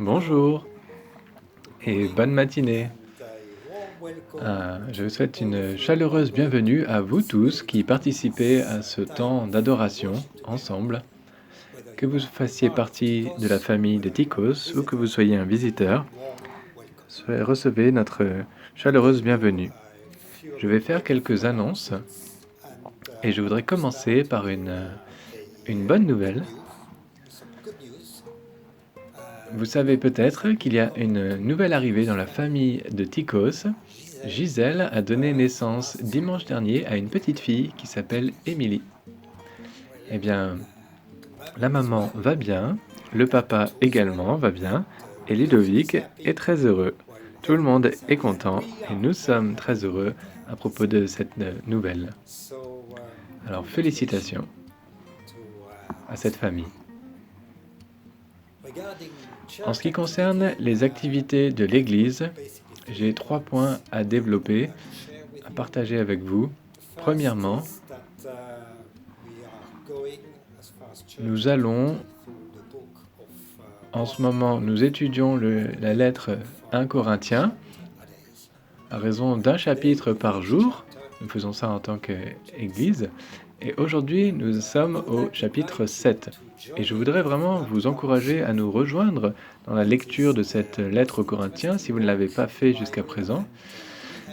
Bonjour et bonne matinée. Je vous souhaite une chaleureuse bienvenue à vous tous qui participez à ce temps d'adoration ensemble. Que vous fassiez partie de la famille de Tikos ou que vous soyez un visiteur, recevez notre chaleureuse bienvenue. Je vais faire quelques annonces et je voudrais commencer par une bonne nouvelle. Vous savez peut-être qu'il y a une nouvelle arrivée dans la famille de Tikos. Gisèle a donné naissance dimanche dernier à une petite fille qui s'appelle Émilie. Eh bien, la maman va bien, le papa également va bien, et Ludovic est très heureux. Tout le monde est content et nous sommes très heureux à propos de cette nouvelle. Alors, félicitations à cette famille. En ce qui concerne les activités de l'Église, j'ai 3 points à développer, à partager avec vous. Premièrement, nous allons, en ce moment, nous étudions la lettre 1 Corinthiens, à raison d'un chapitre par jour. Nous faisons ça en tant qu'Église. Et aujourd'hui, nous sommes au chapitre 7. Et je voudrais vraiment vous encourager à nous rejoindre dans la lecture de cette lettre aux Corinthiens, si vous ne l'avez pas fait jusqu'à présent.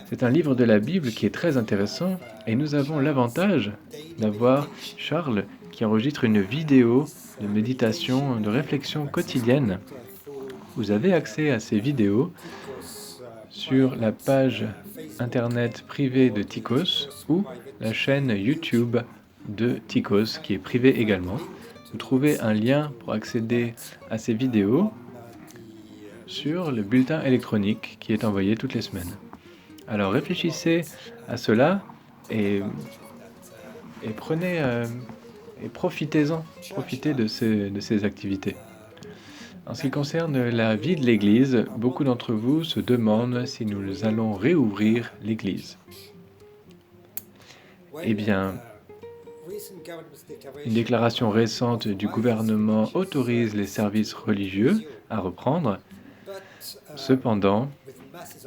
C'est un livre de la Bible qui est très intéressant et nous avons l'avantage d'avoir Charles qui enregistre une vidéo de méditation, de réflexion quotidienne. Vous avez accès à ces vidéos sur la page internet privée de Tikos ou la chaîne YouTube de Tikos qui est privée également. Vous trouvez un lien pour accéder à ces vidéos sur le bulletin électronique qui est envoyé toutes les semaines. Alors réfléchissez à cela et prenez et profitez-en, profitez de ces activités. En ce qui concerne la vie de l'Église, beaucoup d'entre vous se demandent si nous allons réouvrir l'Église. Eh bien, une déclaration récente du gouvernement autorise les services religieux à reprendre. Cependant,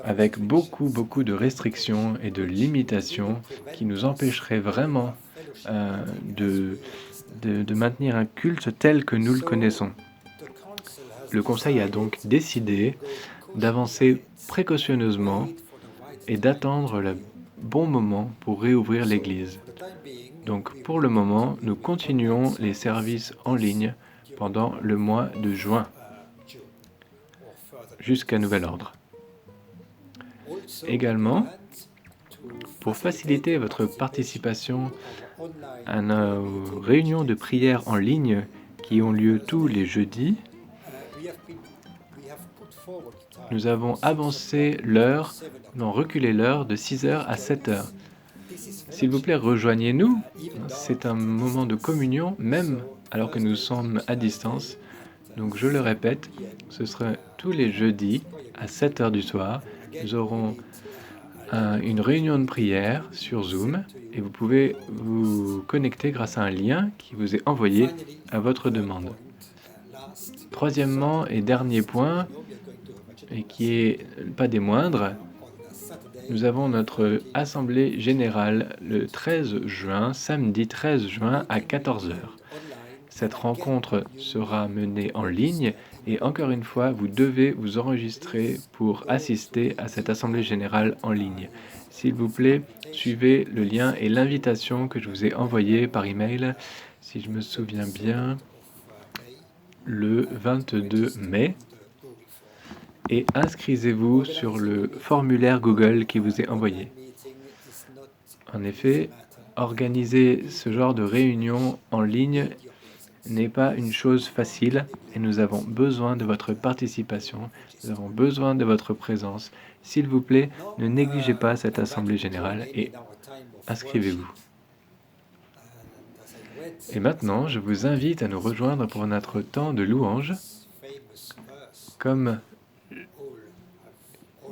avec beaucoup de restrictions et de limitations qui nous empêcheraient vraiment de maintenir un culte tel que nous le connaissons. Le Conseil a donc décidé d'avancer précautionneusement et d'attendre le bon moment pour réouvrir l'Église. Donc pour le moment, nous continuons les services en ligne pendant le mois de juin, jusqu'à nouvel ordre. Également, pour faciliter votre participation à nos réunions de prière en ligne qui ont lieu tous les jeudis, nous avons reculé l'heure de 6h à 7h. S'il vous plaît, rejoignez-nous. C'est un moment de communion, même alors que nous sommes à distance. Donc je le répète, ce sera tous les jeudis à 7h du soir. Nous aurons une réunion de prière sur Zoom et vous pouvez vous connecter grâce à un lien qui vous est envoyé à votre demande. Troisièmement et dernier point, et qui est pas des moindres, nous avons notre assemblée générale le 13 juin, samedi 13 juin à 14h. Cette rencontre sera menée en ligne et encore une fois, vous devez vous enregistrer pour assister à cette assemblée générale en ligne. S'il vous plaît, suivez le lien et l'invitation que je vous ai envoyé par email, si je me souviens bien, le 22 mai. Et inscrivez-vous sur le formulaire Google qui vous est envoyé. En effet, organiser ce genre de réunion en ligne n'est pas une chose facile et nous avons besoin de votre participation, nous avons besoin de votre présence. S'il vous plaît, ne négligez pas cette assemblée générale et inscrivez-vous. Et maintenant, je vous invite à nous rejoindre pour notre temps de louange. Comme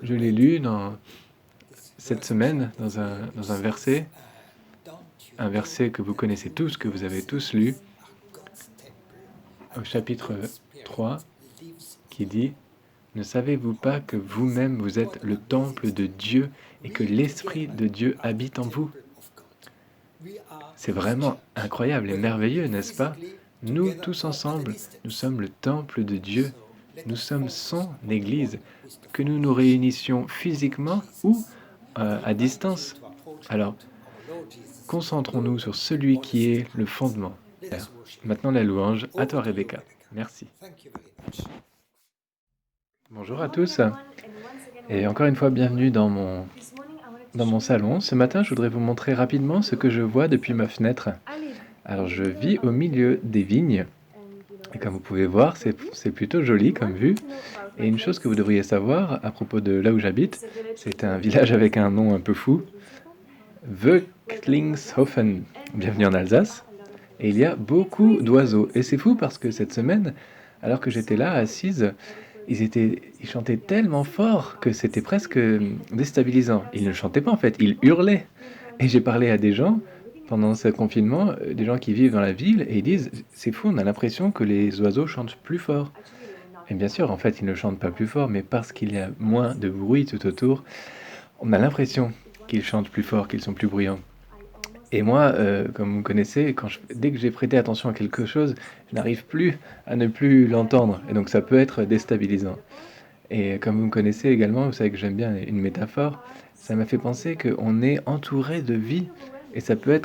je l'ai lu cette semaine dans un verset que vous connaissez tous, que vous avez tous lu, au chapitre 3, qui dit: «Ne savez-vous pas que vous-même vous êtes le temple de Dieu et que l'Esprit de Dieu habite en vous?» C'est vraiment incroyable et merveilleux, n'est-ce pas? Nous, tous ensemble, nous sommes le temple de Dieu. Nous sommes son Église, que nous nous réunissions physiquement ou à distance. Alors, concentrons-nous sur celui qui est le fondement. Maintenant la louange, à toi Rebecca. Merci. Bonjour à tous, et encore une fois bienvenue dans mon salon. Ce matin, je voudrais vous montrer rapidement ce que je vois depuis ma fenêtre. Alors, je vis au milieu des vignes, et comme vous pouvez voir, c'est plutôt joli comme vue. Et une chose que vous devriez savoir à propos de là où j'habite, c'est un village avec un nom un peu fou, Wöcklingshofen. Bienvenue en Alsace. Et il y a beaucoup d'oiseaux. Et c'est fou parce que cette semaine, alors que j'étais là, assise, ils chantaient tellement fort que c'était presque déstabilisant. Ils ne chantaient pas en fait, ils hurlaient. Et j'ai parlé à des gens pendant ce confinement, des gens qui vivent dans la ville, et ils disent, c'est fou, on a l'impression que les oiseaux chantent plus fort. Et bien sûr, en fait, ils ne chantent pas plus fort, mais parce qu'il y a moins de bruit tout autour, on a l'impression qu'ils chantent plus fort, qu'ils sont plus bruyants. Et moi, comme vous me connaissez, dès que j'ai prêté attention à quelque chose, je n'arrive plus à ne plus l'entendre. Et donc ça peut être déstabilisant. Et comme vous me connaissez également, vous savez que j'aime bien une métaphore. Ça m'a fait penser qu'on est entouré de vie. Et ça peut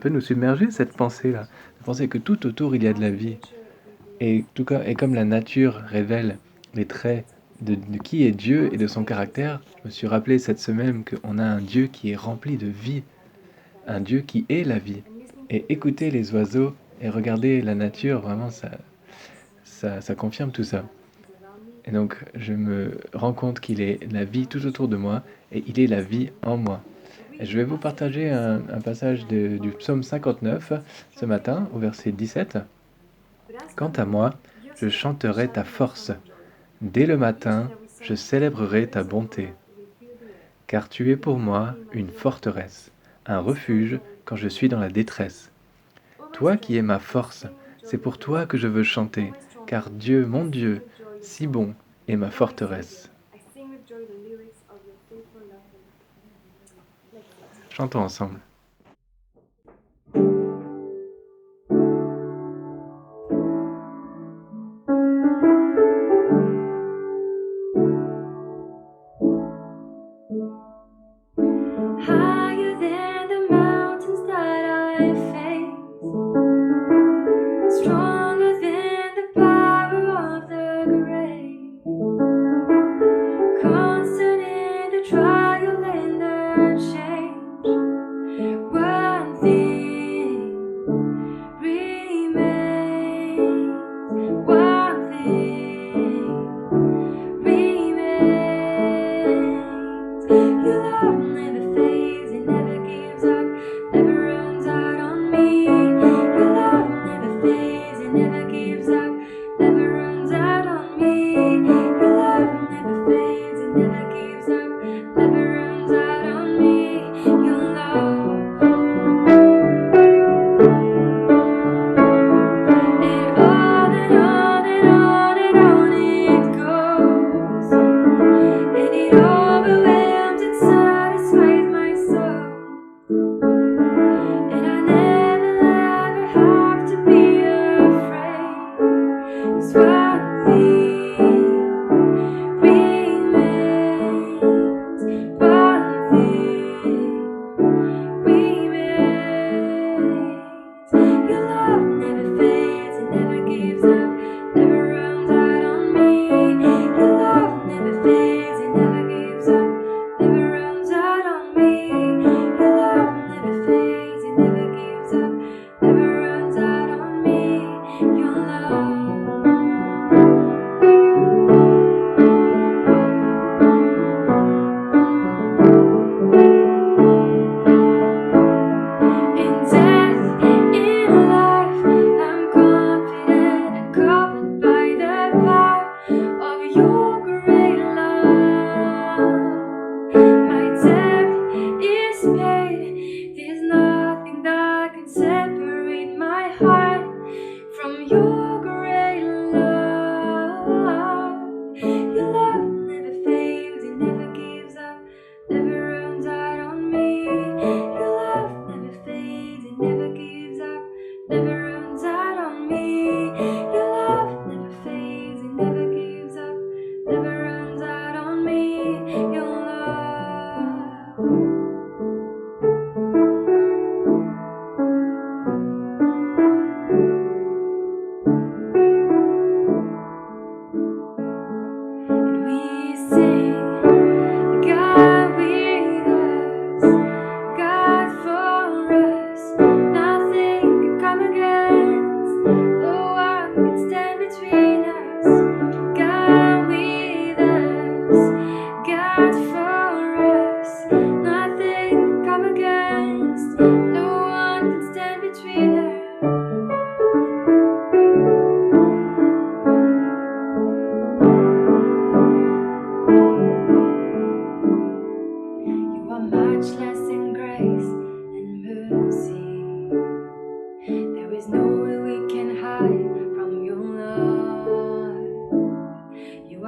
nous submerger, cette pensée-là. De penser que tout autour, il y a de la vie. Et comme la nature révèle les traits de qui est Dieu et de son caractère, je me suis rappelé cette semaine qu'on a un Dieu qui est rempli de vie, un Dieu qui est la vie. Et écouter les oiseaux et regarder la nature, vraiment, ça confirme tout ça. Et donc, je me rends compte qu'il est la vie tout autour de moi et il est la vie en moi. Et je vais vous partager un passage du psaume 59 ce matin, au verset 17. Quant à moi, je chanterai ta force. Dès le matin, je célébrerai ta bonté. Car tu es pour moi une forteresse, un refuge quand je suis dans la détresse. Toi qui es ma force, c'est pour toi que je veux chanter, car Dieu, mon Dieu, si bon, est ma forteresse. Chantons ensemble. Higher than the mountains that I face, stronger than the power of the grave, constant in the trial and the change,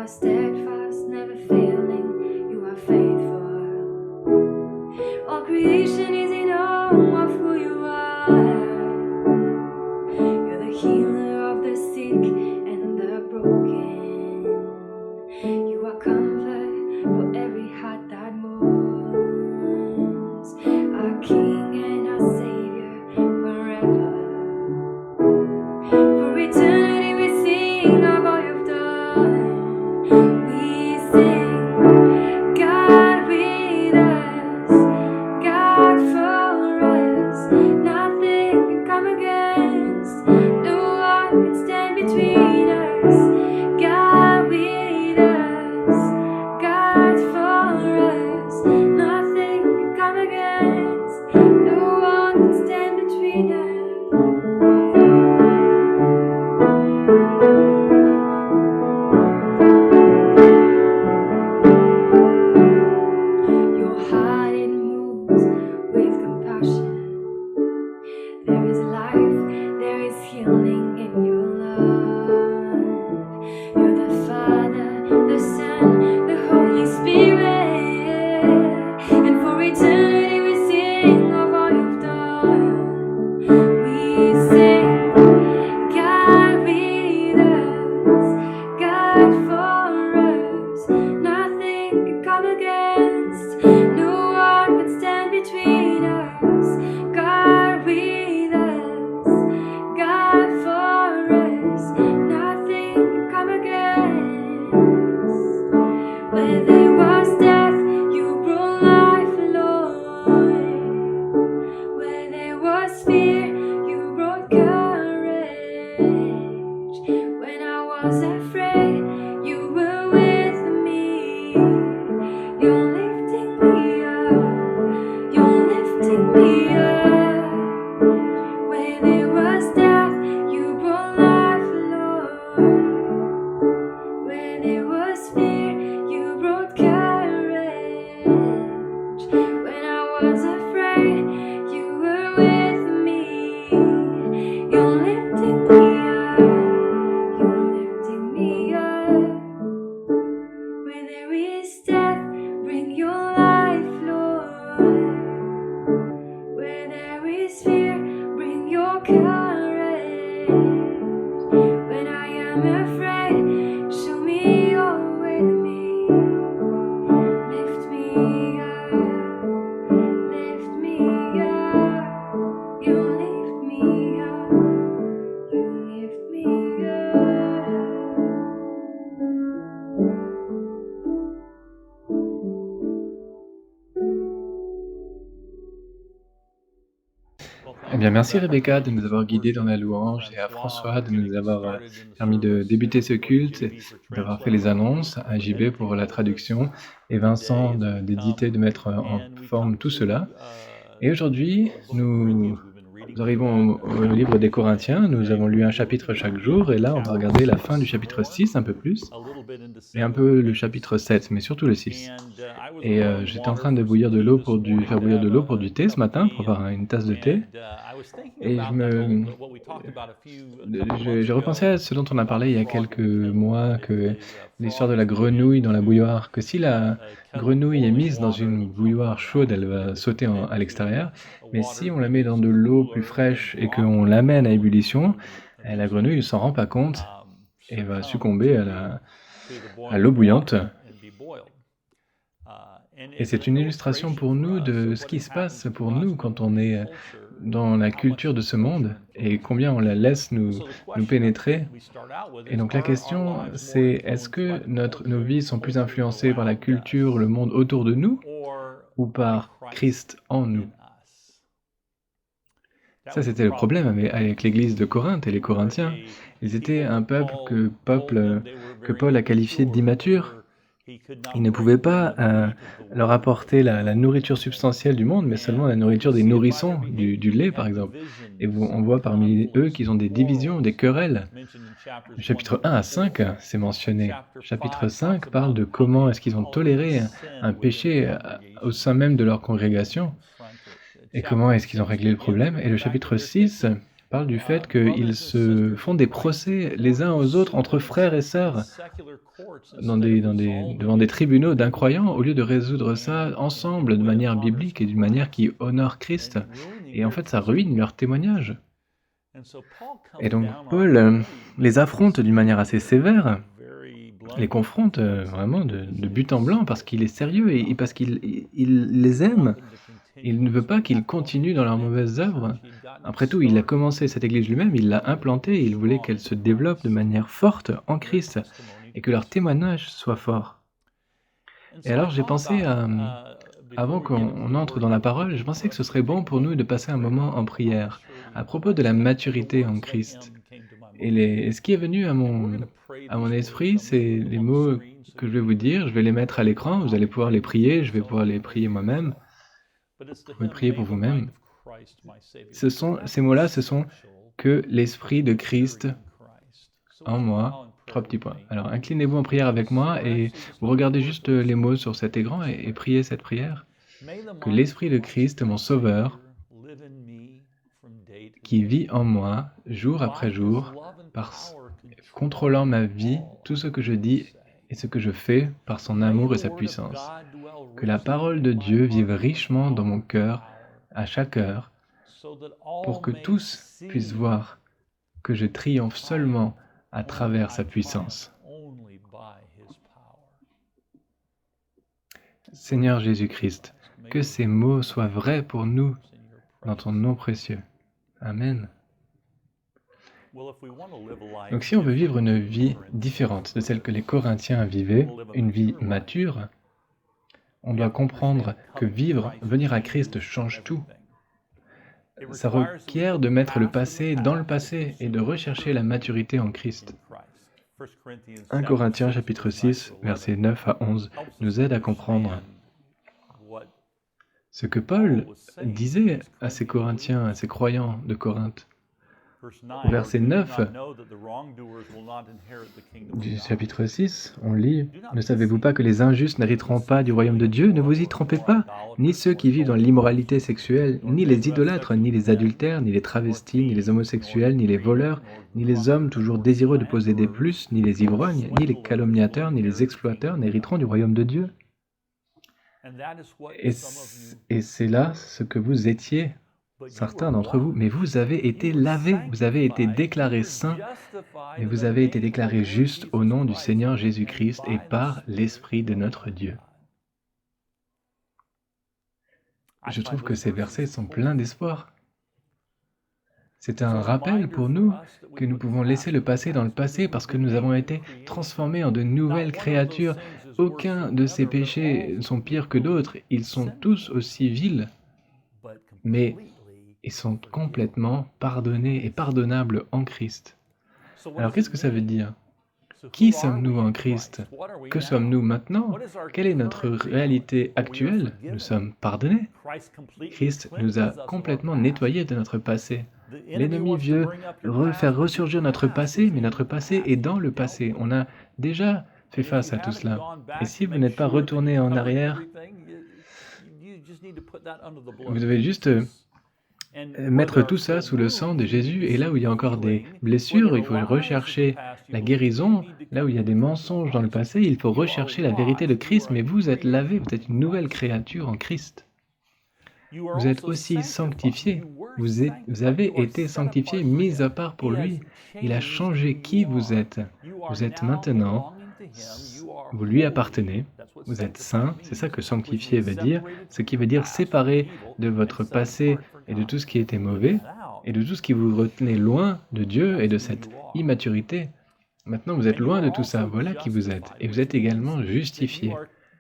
are steadfast, never failing. You are faithful. All creation is in awe of who you are. You're the healer of the sick and the broken. You are comfort for every heart that mourns. Our King and our Savior forever. For eternity we sing of all you've done. We sing, God with us, God for us. Nothing can come against, no one can stand between us. God with us, God for us. Nothing can come against, no one can stand between us. Your heart it moves with compassion. There is life, there is healing in your love. You're the Father, the Son, the Holy Spirit. And for eternity we sing of all you've done. We sing, God with us, God for us. Nothing can come against, no one can stand between us. God with us, God for us. Nothing can come against. Where there was death, you brought life, Lord. Where there was fear, you brought courage. When I was afraid, you were with me. You're lifting me up, you're lifting me up. Where there was death, you brought life, Lord. Where there was fear, you brought courage. When I was afraid, you were with me. You're lifting me up, you're lifting me up. Where there is death, bring your life, Lord. Where there is fear, bring your courage. When I am afraid, show me you're with me. Lift me up, lift me up. You lift me up, you lift me up. Eh bien, merci Rebecca de nous avoir guidés dans la louange et à François de nous avoir permis de débuter ce culte, d'avoir fait les annonces, à JB pour la traduction et Vincent d'éditer, de mettre en forme tout cela. Et aujourd'hui, nous arrivons au livre des Corinthiens. Nous avons lu un chapitre chaque jour et là, on va regarder la fin du chapitre 6 un peu plus et un peu le chapitre 7, mais surtout le 6. Et j'étais en train de bouillir de l'eau faire bouillir de l'eau pour du thé ce matin, pour avoir une tasse de thé. Et j'ai repensé à ce dont on a parlé il y a quelques mois, que l'histoire de la grenouille dans la bouilloire, que si la grenouille est mise dans une bouilloire chaude, elle va sauter à l'extérieur, mais si on la met dans de l'eau plus fraîche et qu'on l'amène à ébullition, la grenouille ne s'en rend pas compte et va succomber à l'eau bouillante. Et c'est une illustration pour nous de ce qui se passe pour nous quand on est dans la culture de ce monde et combien on la laisse nous pénétrer. Et donc la question, c'est est-ce que nos vies sont plus influencées par la culture, le monde autour de nous, ou par Christ en nous? Ça, c'était le problème avec l'église de Corinthe et les Corinthiens. Ils étaient un peuple que Paul a qualifié d'immature. Il ne pouvait pas leur apporter la nourriture substantielle du monde, mais seulement la nourriture des nourrissons, du lait par exemple. Et on voit parmi eux qu'ils ont des divisions, des querelles. Le chapitre 1 à 5, c'est mentionné. Le chapitre 5 parle de comment est-ce qu'ils ont toléré un péché au sein même de leur congrégation, et comment est-ce qu'ils ont réglé le problème. Et le chapitre 6 parle du fait qu'ils se font des procès les uns aux autres entre frères et sœurs devant des tribunaux d'incroyants au lieu de résoudre ça ensemble de manière biblique et d'une manière qui honore Christ. Et en fait, ça ruine leur témoignage. Et donc Paul les affronte d'une manière assez sévère, les confronte vraiment de but en blanc parce qu'il est sérieux et parce qu'il les aime. Il ne veut pas qu'ils continuent dans leurs mauvaises œuvres. Après tout, il a commencé cette église lui-même, il l'a implantée, il voulait qu'elle se développe de manière forte en Christ et que leur témoignage soit fort. Et alors j'ai pensé avant qu'on entre dans la parole, je pensais que ce serait bon pour nous de passer un moment en prière à propos de la maturité en Christ. Et ce qui est venu à mon esprit, c'est les mots que je vais vous dire, je vais les mettre à l'écran, vous allez pouvoir les prier, je vais pouvoir les prier moi-même, vous pouvez prier pour vous-même. Ces mots-là, ce sont que l'Esprit de Christ en moi. 3 petits points. Alors, inclinez-vous en prière avec moi et vous regardez juste les mots sur cet écran et priez cette prière. Que l'Esprit de Christ, mon Sauveur, qui vit en moi jour après jour, contrôlant ma vie, tout ce que je dis et ce que je fais par son amour et sa puissance. Que la parole de Dieu vive richement dans mon cœur à chaque heure, pour que tous puissent voir que je triomphe seulement à travers sa puissance. Seigneur Jésus-Christ, que ces mots soient vrais pour nous dans ton nom précieux. Amen. Donc si on veut vivre une vie différente de celle que les Corinthiens vivaient, une vie mature, on doit comprendre que venir à Christ change tout. Ça requiert de mettre le passé dans le passé et de rechercher la maturité en Christ. 1 Corinthiens chapitre 6, versets 9 à 11 nous aide à comprendre ce que Paul disait à ces Corinthiens, à ces croyants de Corinthe. Verset 9 du chapitre 6, on lit « Ne savez-vous pas que les injustes n'hériteront pas du royaume de Dieu? Ne vous y trompez pas, ni ceux qui vivent dans l'immoralité sexuelle, ni les idolâtres, ni les adultères, ni les travestis, ni les homosexuels, ni les voleurs, ni les hommes toujours désireux de posséder plus, ni les ivrognes, ni les calomniateurs, ni les exploiteurs n'hériteront du royaume de Dieu. » Et c'est là ce que vous étiez, certains d'entre vous, mais vous avez été lavés, vous avez été déclarés saints, et vous avez été déclarés justes au nom du Seigneur Jésus-Christ et par l'Esprit de notre Dieu. Je trouve que ces versets sont pleins d'espoir. C'est un rappel pour nous que nous pouvons laisser le passé dans le passé parce que nous avons été transformés en de nouvelles créatures. Aucun de ces péchés ne sont pires que d'autres, ils sont tous aussi vils, mais ils sont complètement pardonnés et pardonnables en Christ. Alors qu'est-ce que ça veut dire? Qui sommes-nous en Christ? Que sommes-nous maintenant? Quelle est notre réalité actuelle? Nous sommes pardonnés. Christ nous a complètement nettoyés de notre passé. L'ennemi veut faire ressurgir notre passé, mais notre passé est dans le passé. On a déjà fait face à tout cela. Et si vous n'êtes pas retourné en arrière, vous devez juste mettre tout ça sous le sang de Jésus. Et là où il y a encore des blessures, il faut rechercher la guérison. Là où il y a des mensonges dans le passé, il faut rechercher la vérité de Christ. Mais vous êtes lavé, vous êtes une nouvelle créature en Christ. Vous êtes aussi sanctifiés. Vous avez été sanctifiés, mis à part pour lui. Il a changé qui vous êtes. Vous êtes maintenant, vous lui appartenez, vous êtes saint. C'est ça que sanctifié veut dire. Ce qui veut dire séparé de votre passé et de tout ce qui était mauvais et de tout ce qui vous retenait loin de Dieu et de cette immaturité. Maintenant, vous êtes loin de tout ça. Voilà qui vous êtes. Et vous êtes également justifié.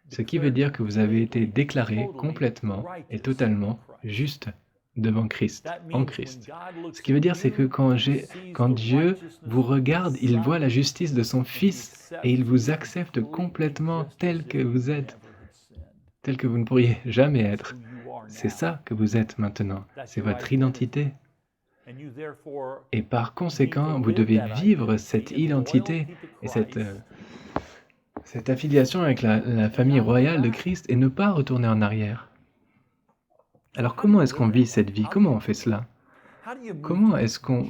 Ce qui veut dire que vous avez été déclaré complètement et totalement juste devant Christ, en Christ. Ce qui veut dire, c'est que quand Dieu vous regarde, il voit la justice de son Fils et il vous accepte complètement tel que vous êtes, tel que vous ne pourriez jamais être. C'est ça que vous êtes maintenant, c'est votre identité. Et par conséquent, vous devez vivre cette identité et cette affiliation avec la famille royale de Christ et ne pas retourner en arrière. Alors comment est-ce qu'on vit cette vie? Comment on fait cela? Comment est-ce qu'on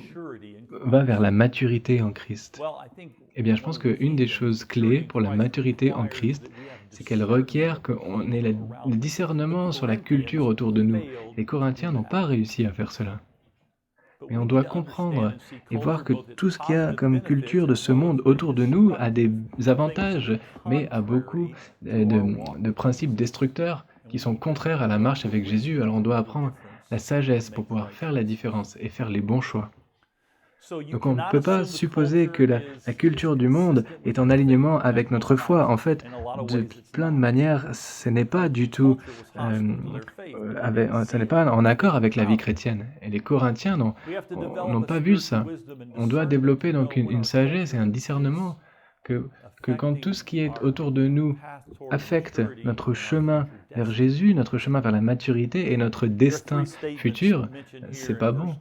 va vers la maturité en Christ? Eh bien, je pense qu'une des choses clés pour la maturité en Christ, c'est qu'elle requiert qu'on ait le discernement sur la culture autour de nous. Les Corinthiens n'ont pas réussi à faire cela. Mais on doit comprendre et voir que tout ce qu'il y a comme culture de ce monde autour de nous a des avantages, mais a beaucoup de principes destructeurs qui sont contraires à la marche avec Jésus. Alors on doit apprendre la sagesse pour pouvoir faire la différence et faire les bons choix. Donc on ne peut pas supposer que la culture du monde est en alignement avec notre foi. En fait, de plein de manières, ce n'est pas du tout, ce n'est pas en accord avec la vie chrétienne. Et les Corinthiens n'ont pas vu ça. On doit développer donc une sagesse et un discernement que quand tout ce qui est autour de nous affecte notre chemin vers Jésus, notre chemin vers la maturité et notre destin futur, c'est pas bon.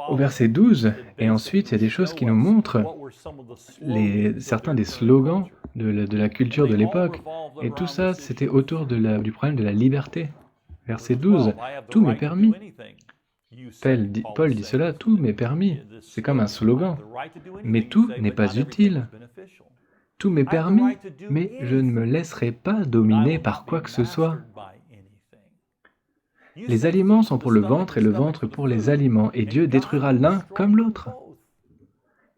Au verset 12, et ensuite, il y a des choses qui nous montrent certains des slogans de la culture de l'époque, et tout ça, c'était autour du problème de la liberté. Verset 12, « Tout m'est permis ». Paul dit cela, « Tout m'est permis ». C'est comme un slogan. Mais tout n'est pas utile. Tout m'est permis, mais je ne me laisserai pas dominer par quoi que ce soit. Les aliments sont pour le ventre et le ventre pour les aliments, et Dieu détruira l'un comme l'autre.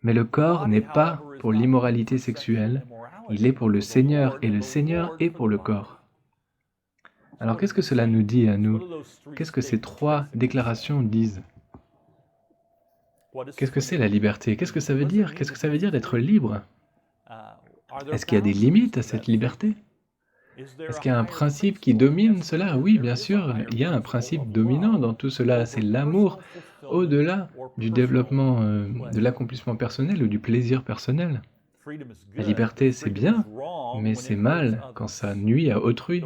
Mais le corps n'est pas pour l'immoralité sexuelle, il est pour le Seigneur, et le Seigneur est pour le corps. Alors qu'est-ce que cela nous dit à nous? Qu'est-ce que ces trois déclarations disent? Qu'est-ce que c'est la liberté? Qu'est-ce que ça veut dire? Qu'est-ce que ça veut dire d'être libre? Est-ce qu'il y a des limites à cette liberté? Est-ce qu'il y a un principe qui domine cela? Oui, bien sûr, il y a un principe dominant dans tout cela, c'est l'amour au-delà du développement, de l'accomplissement personnel ou du plaisir personnel. La liberté, c'est bien, mais c'est mal quand ça nuit à autrui.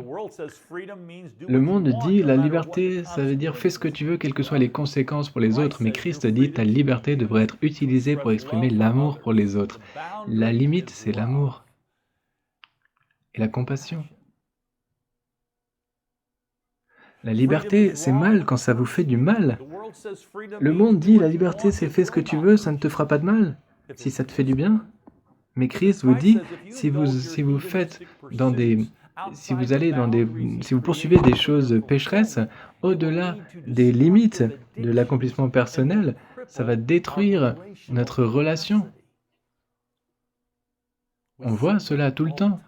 Le monde dit, la liberté, ça veut dire fais ce que tu veux, quelles que soient les conséquences pour les autres, mais Christ dit, ta liberté devrait être utilisée pour exprimer l'amour pour les autres. La limite, c'est l'amour et la compassion. La liberté, c'est mal quand ça vous fait du mal. Le monde dit, la liberté, c'est fais ce que tu veux, ça ne te fera pas de mal, si ça te fait du bien. Mais Christ vous dit, si vous poursuivez des choses pécheresses, au-delà des limites de l'accomplissement personnel, ça va détruire notre relation. On voit cela tout le temps.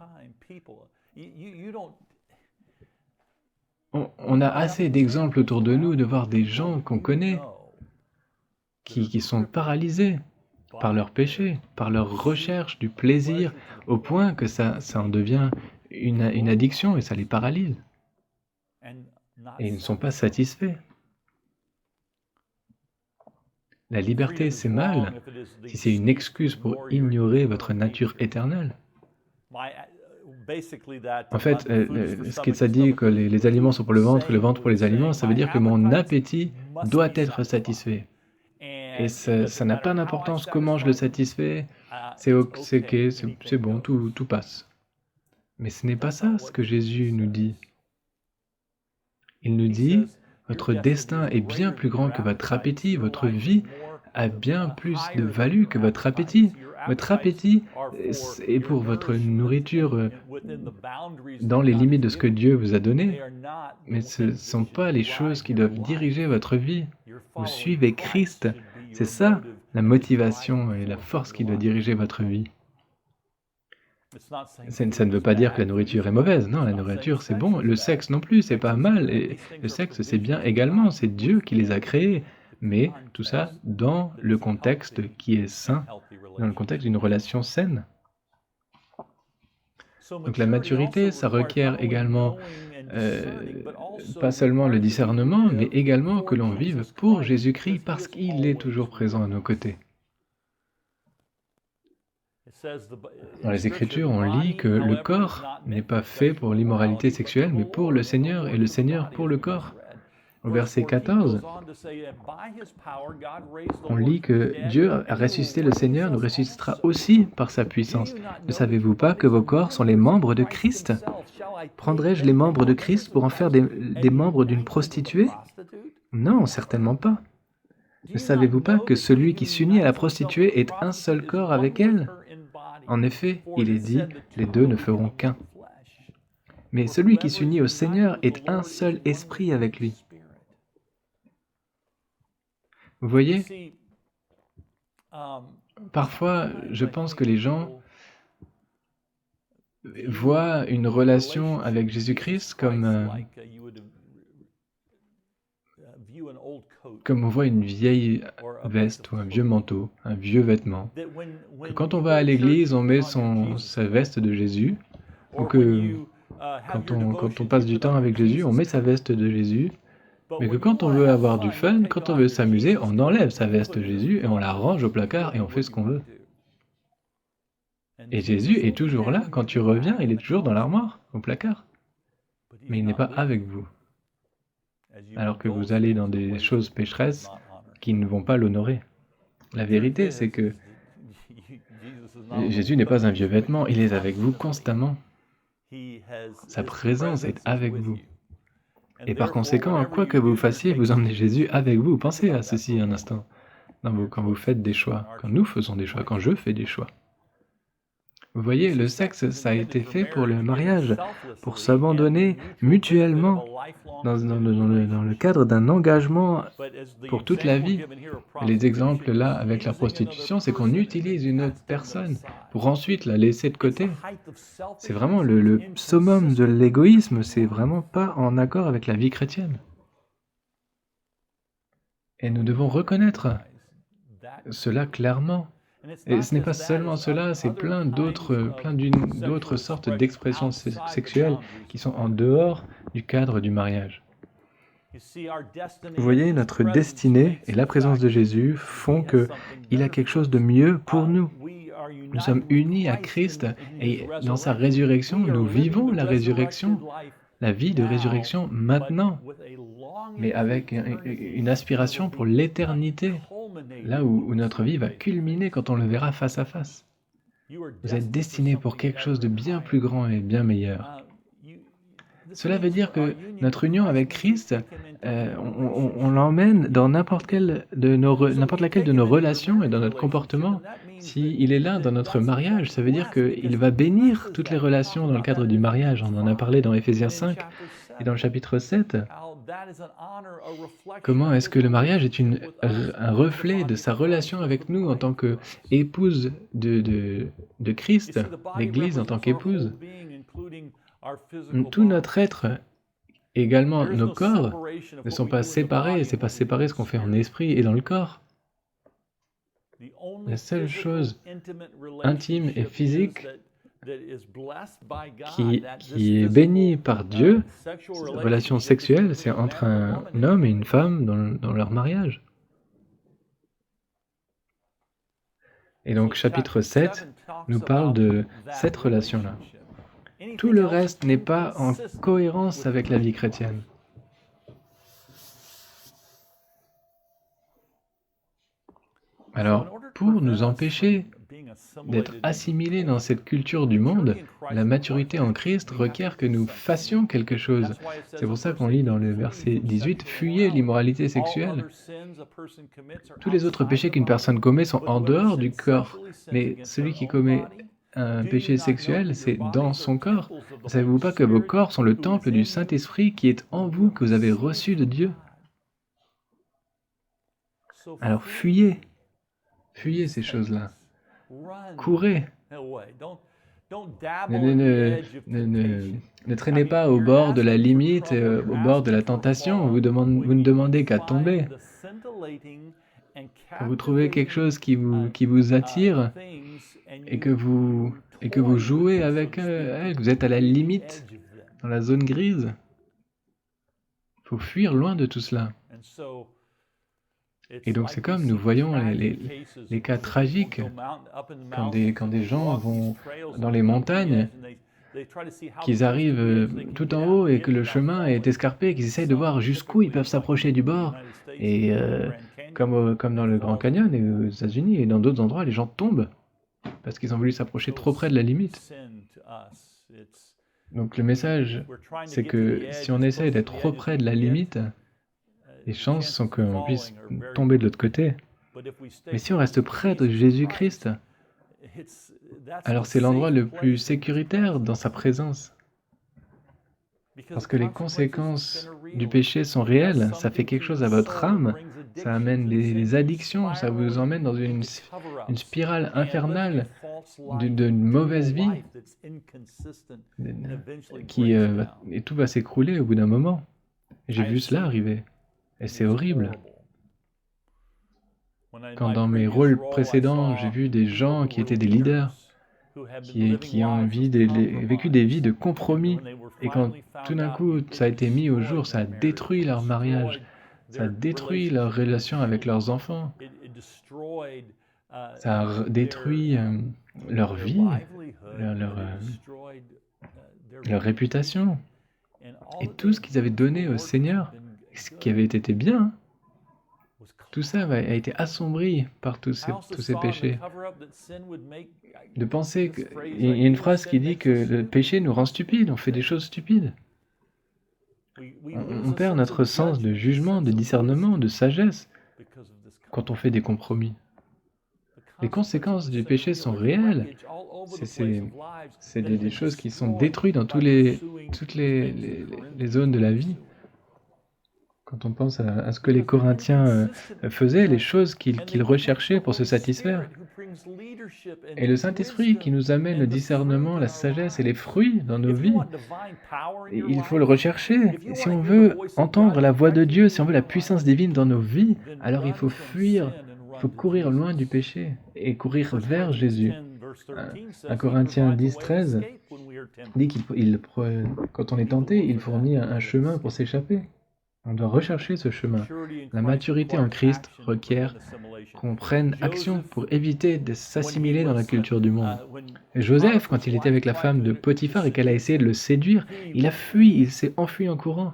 On a assez d'exemples autour de nous de voir des gens qu'on connaît qui sont paralysés par leur péché, par leur recherche du plaisir, au point que ça en devient une addiction et ça les paralyse. Et ils ne sont pas satisfaits. La liberté, c'est mal si c'est une excuse pour ignorer votre nature éternelle. En fait, ce que ça dit que les aliments sont pour le ventre et le ventre pour les aliments, ça veut dire que mon appétit doit être satisfait. Et ça n'a pas d'importance comment je le satisfais, c'est bon, tout passe. Mais ce n'est pas ça ce que Jésus nous dit. Il nous dit, votre destin est bien plus grand que votre appétit, votre vie a bien plus de value que votre appétit. Votre appétit est pour votre nourriture dans les limites de ce que Dieu vous a donné, mais ce ne sont pas les choses qui doivent diriger votre vie. Vous suivez Christ, c'est ça la motivation et la force qui doit diriger votre vie. Ça ne veut pas dire que la nourriture est mauvaise, non, la nourriture c'est bon, le sexe non plus, c'est pas mal, et le sexe c'est bien également, c'est Dieu qui les a créés, mais tout ça dans le contexte qui est sain, dans le contexte d'une relation saine. Donc la maturité, ça requiert également pas seulement le discernement, mais également que l'on vive pour Jésus-Christ parce qu'il est toujours présent à nos côtés. Dans les Écritures, on lit que le corps n'est pas fait pour l'immoralité sexuelle, mais pour le Seigneur, et le Seigneur pour le corps. Au verset 14, on lit que Dieu a ressuscité le Seigneur, nous ressuscitera aussi par sa puissance. Ne savez-vous pas que vos corps sont les membres de Christ? Prendrais-je les membres de Christ pour en faire des membres d'une prostituée? Non, certainement pas. Ne savez-vous pas que celui qui s'unit à la prostituée est un seul corps avec elle? En effet, il est dit, les deux ne feront qu'un. Mais celui qui s'unit au Seigneur est un seul esprit avec lui. Vous voyez, parfois, je pense que les gens voient une relation avec Jésus-Christ comme on voit une vieille veste ou un vieux manteau, un vieux vêtement. Que quand on va à l'église, on met sa veste de Jésus, ou que quand on passe du temps avec Jésus, on met sa veste de Jésus, mais que quand on veut avoir du fun, quand on veut s'amuser, on enlève sa veste de Jésus et on la range au placard et on fait ce qu'on veut. Et Jésus est toujours là. Quand tu reviens, il est toujours dans l'armoire, au placard. Mais il n'est pas avec vous. Alors que vous allez dans des choses pécheresses qui ne vont pas l'honorer. La vérité, c'est que Jésus n'est pas un vieux vêtement, il est avec vous constamment. Sa présence est avec vous. Et par conséquent, quoi que vous fassiez, vous emmenez Jésus avec vous. Pensez à ceci un instant, quand vous faites des choix, quand nous faisons des choix, quand je fais des choix. Vous voyez, le sexe, ça a été fait pour le mariage, pour s'abandonner mutuellement dans le cadre d'un engagement pour toute la vie. Et les exemples là avec la prostitution, c'est qu'on utilise une autre personne pour ensuite la laisser de côté. C'est vraiment le summum de l'égoïsme, c'est vraiment pas en accord avec la vie chrétienne. Et nous devons reconnaître cela clairement. Et ce n'est pas seulement cela, c'est plein d'autres sortes d'expressions sexuelles qui sont en dehors du cadre du mariage. Vous voyez, notre destinée et la présence de Jésus font qu'il a quelque chose de mieux pour nous. Nous sommes unis à Christ et dans sa résurrection, nous vivons la résurrection, la vie de résurrection maintenant, mais avec une aspiration pour l'éternité, là où notre vie va culminer quand on le verra face à face. Vous êtes destinés pour quelque chose de bien plus grand et bien meilleur. Cela veut dire que notre union avec Christ, on l'emmène dans n'importe laquelle de nos relations et dans notre comportement. S'il est là dans notre mariage, ça veut dire qu'il va bénir toutes les relations dans le cadre du mariage. On en a parlé dans Éphésiens 5 et dans le chapitre 7. Comment est-ce que le mariage est un reflet de sa relation avec nous en tant qu'épouse de Christ, l'Église en tant qu'épouse. Tout notre être, également nos corps, ne sont pas séparés. C'est pas séparé ce qu'on fait en esprit et dans le corps. La seule chose intime et physique qui est bénie par Dieu, cette relation sexuelle, c'est entre un homme et une femme dans leur mariage. Et donc, chapitre 7 nous parle de cette relation-là. Tout le reste n'est pas en cohérence avec la vie chrétienne. Alors, pour nous empêcher d'être assimilés dans cette culture du monde, la maturité en Christ requiert que nous fassions quelque chose. C'est pour ça qu'on lit dans le verset 18, « Fuyez l'immoralité sexuelle ». Tous les autres péchés qu'une personne commet sont en dehors du corps, mais celui qui commet un péché sexuel, c'est dans son corps. Ne savez-vous pas que vos corps sont le temple du Saint-Esprit qui est en vous, que vous avez reçu de Dieu? Alors fuyez ces choses-là. Courez. Ne traînez pas au bord de la limite, au bord de la tentation. Vous ne demandez qu'à tomber. Quand vous trouvez quelque chose qui vous attire et que vous jouez avec elle, que vous êtes à la limite, dans la zone grise, il faut fuir loin de tout cela. Et donc c'est comme nous voyons les cas tragiques, quand des gens vont dans les montagnes, qu'ils arrivent tout en haut et que le chemin est escarpé, qu'ils essayent de voir jusqu'où ils peuvent s'approcher du bord. Et comme dans le Grand Canyon et aux États-Unis et dans d'autres endroits, les gens tombent parce qu'ils ont voulu s'approcher trop près de la limite. Donc le message, c'est que si on essaie d'être trop près de la limite, Les chances sont qu'on puisse tomber de l'autre côté. Mais si on reste près de Jésus-Christ, alors c'est l'endroit le plus sécuritaire dans sa présence. Parce que les conséquences du péché sont réelles, ça fait quelque chose à votre âme, ça amène des addictions, ça vous emmène dans une spirale infernale de mauvaise vie, et tout va s'écrouler au bout d'un moment. J'ai vu cela arriver, et c'est horrible. Quand dans mes rôles précédents, j'ai vu des gens qui étaient des leaders, qui ont vécu des vies de compromis, et quand tout d'un coup ça a été mis au jour, ça a détruit leur mariage, ça a détruit leur relation avec leurs enfants, ça a détruit leur vie, leur réputation, et tout ce qu'ils avaient donné au Seigneur, ce qui avait été bien, tout ça a été assombri par tous ces péchés. De penser que... Il y a une phrase qui dit que le péché nous rend stupides, on fait des choses stupides. On perd notre sens de jugement, de discernement, de sagesse quand on fait des compromis. Les conséquences du péché sont réelles. C'est des choses qui sont détruites dans toutes les zones de la vie. Quand on pense à ce que les Corinthiens faisaient, les choses qu'ils recherchaient pour se satisfaire. Et le Saint-Esprit qui nous amène le discernement, la sagesse et les fruits dans nos vies, il faut le rechercher. Et si on veut entendre la voix de Dieu, si on veut la puissance divine dans nos vies, alors il faut fuir, il faut courir loin du péché et courir vers Jésus. 1 Corinthiens 10, 13 dit quand on est tenté, il fournit un chemin pour s'échapper. On doit rechercher ce chemin. La maturité en Christ requiert qu'on prenne action pour éviter de s'assimiler dans la culture du monde. Et Joseph, quand il était avec la femme de Potiphar et qu'elle a essayé de le séduire, il a fui, il s'est enfui en courant.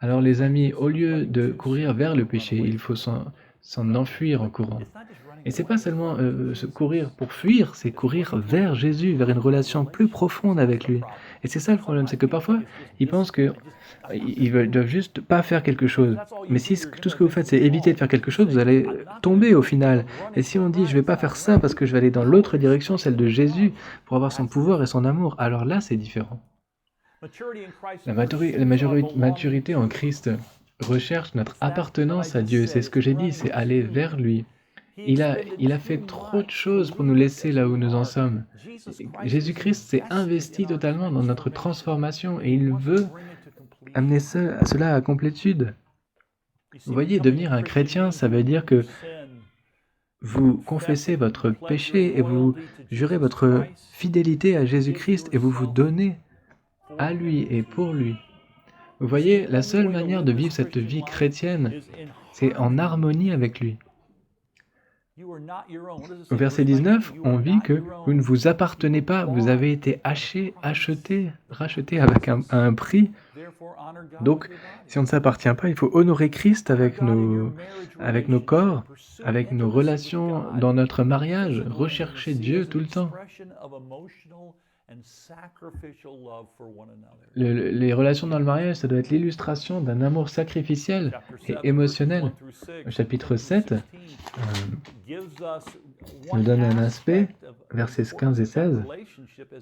Alors les amis, au lieu de courir vers le péché, il faut s'en enfuir en courant. Et c'est pas seulement courir pour fuir, c'est courir vers Jésus, vers une relation plus profonde avec lui. Et c'est ça le problème, c'est que parfois, ils pensent qu'ils doivent juste pas faire quelque chose. Mais si tout ce que vous faites, c'est éviter de faire quelque chose, vous allez tomber au final. Et si on dit, je vais pas faire ça parce que je vais aller dans l'autre direction, celle de Jésus, pour avoir son pouvoir et son amour, alors là, c'est différent. La maturité en Christ recherche notre appartenance à Dieu. C'est ce que j'ai dit, c'est aller vers lui. Il a fait trop de choses pour nous laisser là où nous en sommes. Jésus-Christ s'est investi totalement dans notre transformation et il veut amener cela à complétude. Vous voyez, devenir un chrétien, ça veut dire que vous confessez votre péché et vous jurez votre fidélité à Jésus-Christ et vous vous donnez à lui et pour lui. Vous voyez, la seule manière de vivre cette vie chrétienne, c'est en harmonie avec lui. Au verset 19, on vit que vous ne vous appartenez pas, vous avez été racheté avec un prix. Donc, si on ne s'appartient pas, il faut honorer Christ avec nos corps, avec nos relations dans notre mariage, rechercher Dieu tout le temps. Les relations dans le mariage, ça doit être l'illustration d'un amour sacrificiel et émotionnel. Au chapitre 7, nous donne un aspect, versets 15 et 16,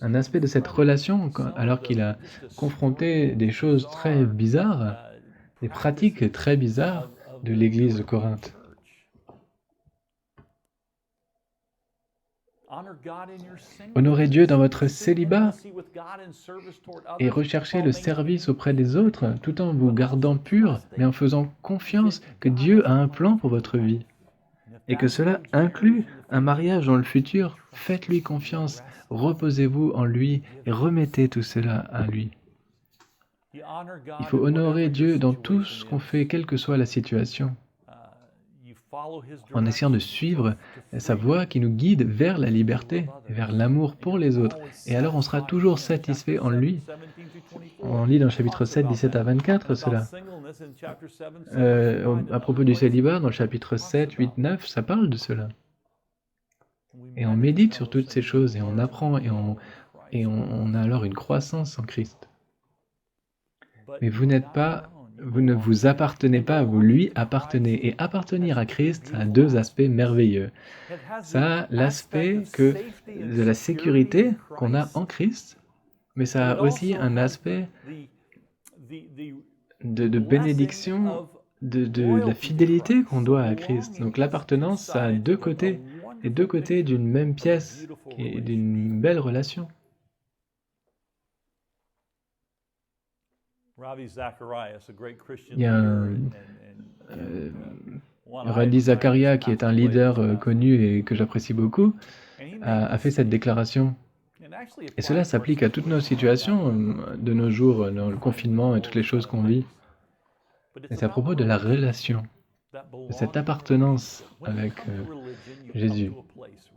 un aspect de cette relation, alors qu'il a confronté des choses très bizarres, des pratiques très bizarres de l'Église de Corinthe. Honorez Dieu dans votre célibat et recherchez le service auprès des autres tout en vous gardant pur, mais en faisant confiance que Dieu a un plan pour votre vie et que cela inclut un mariage dans le futur. Faites-lui confiance, reposez-vous en lui et remettez tout cela à lui. Il faut honorer Dieu dans tout ce qu'on fait, quelle que soit la situation, en essayant de suivre sa voie qui nous guide vers la liberté, vers l'amour pour les autres. Et alors on sera toujours satisfait en lui. On lit dans le chapitre 7, 17 à 24 cela. À propos du célibat, dans le chapitre 7, 8, 9, ça parle de cela. Et on médite sur toutes ces choses et on apprend et on a alors une croissance en Christ. Mais vous n'êtes pas Vous ne vous appartenez pas, vous lui appartenez. Et appartenir à Christ a deux aspects merveilleux. Ça a l'aspect de la sécurité qu'on a en Christ, mais ça a aussi un aspect de bénédiction, de la fidélité qu'on doit à Christ. Donc l'appartenance, ça a deux côtés, les deux côtés d'une même pièce, et d'une belle relation. Il y a Ravi Zacharias, qui est un leader connu et que j'apprécie beaucoup, a fait cette déclaration. Et cela s'applique à toutes nos situations de nos jours, dans le confinement et toutes les choses qu'on vit. Et c'est à propos de la relation, de cette appartenance avec Jésus.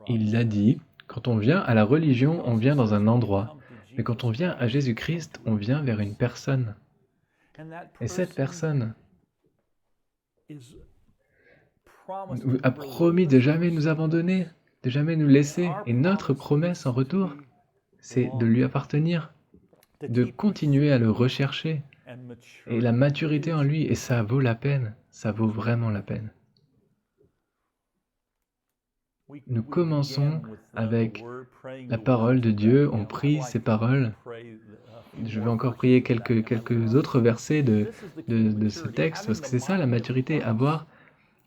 Il a dit, quand on vient à la religion, on vient dans un endroit. Mais quand on vient à Jésus-Christ, on vient vers une personne. Et cette personne a promis de jamais nous abandonner, de jamais nous laisser. Et notre promesse en retour, c'est de lui appartenir, de continuer à le rechercher. Et la maturité en lui, et ça vaut la peine, ça vaut vraiment la peine. Nous commençons avec la parole de Dieu, on prie ces paroles. Je vais encore prier quelques autres versets de ce texte, parce que c'est ça la maturité,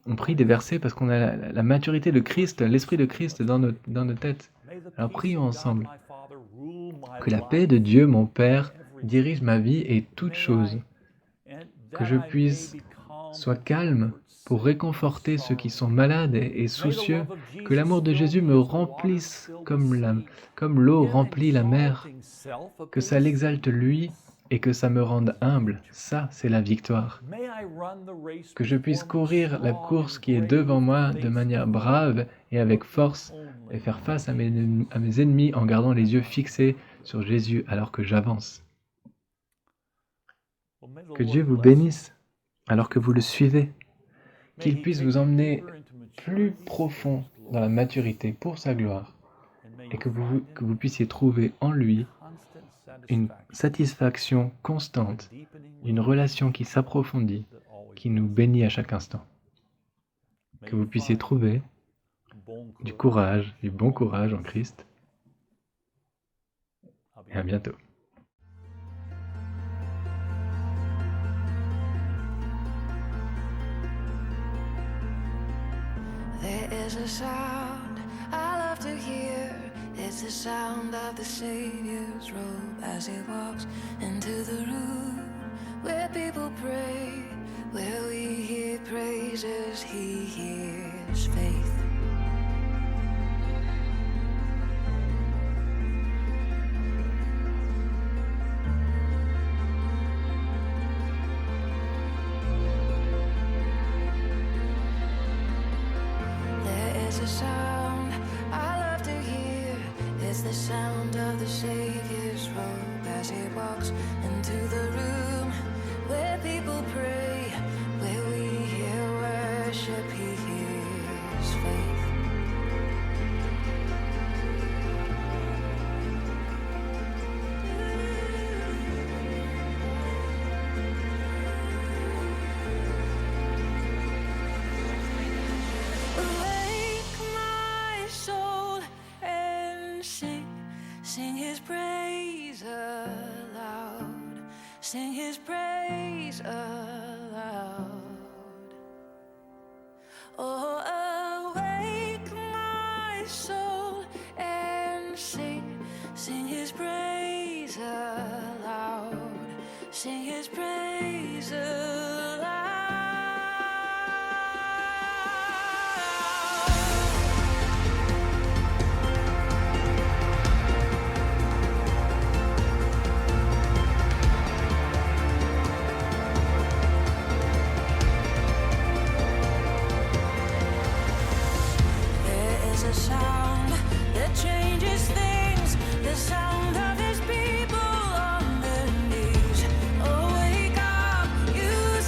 on prie des versets parce qu'on a la maturité de Christ, l'Esprit de Christ dans nos têtes. Alors prions ensemble. Que la paix de Dieu, mon Père, dirige ma vie et toutes choses. Que je puisse soit calme pour réconforter ceux qui sont malades et soucieux. Que l'amour de Jésus me remplisse comme l'eau remplit la mer. Que ça l'exalte lui et que ça me rende humble. Ça, c'est la victoire. Que je puisse courir la course qui est devant moi de manière brave et avec force et faire face à mes ennemis en gardant les yeux fixés sur Jésus alors que j'avance. Que Dieu vous bénisse alors que vous le suivez. Qu'il puisse vous emmener plus profond dans la maturité pour sa gloire et que vous puissiez trouver en lui une satisfaction constante, une relation qui s'approfondit, qui nous bénit à chaque instant. Que vous puissiez trouver du courage, du bon courage en Christ. Et à bientôt. There is a sound I love to hear. It's the sound of the Savior's robe as he walks into the room where people pray, where we hear praises, he hears faith. The sound I love to hear is the sound of the Savior's robe as he walks into the room where people pray, where we hear worship, he hears faith. Sing his praise aloud. Sing his praise aloud. Oh, awake my soul and sing. Sing his praise aloud. Sing his praise aloud. A sound that changes things, the sound of his people on their knees. Oh, wake up, you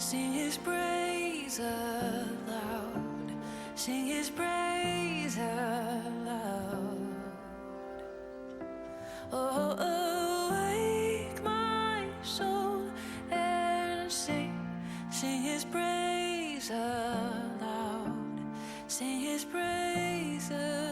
Sing his praise aloud. Sing his praise aloud. Oh, awake my soul and sing. Sing his praise aloud. Sing his praise aloud.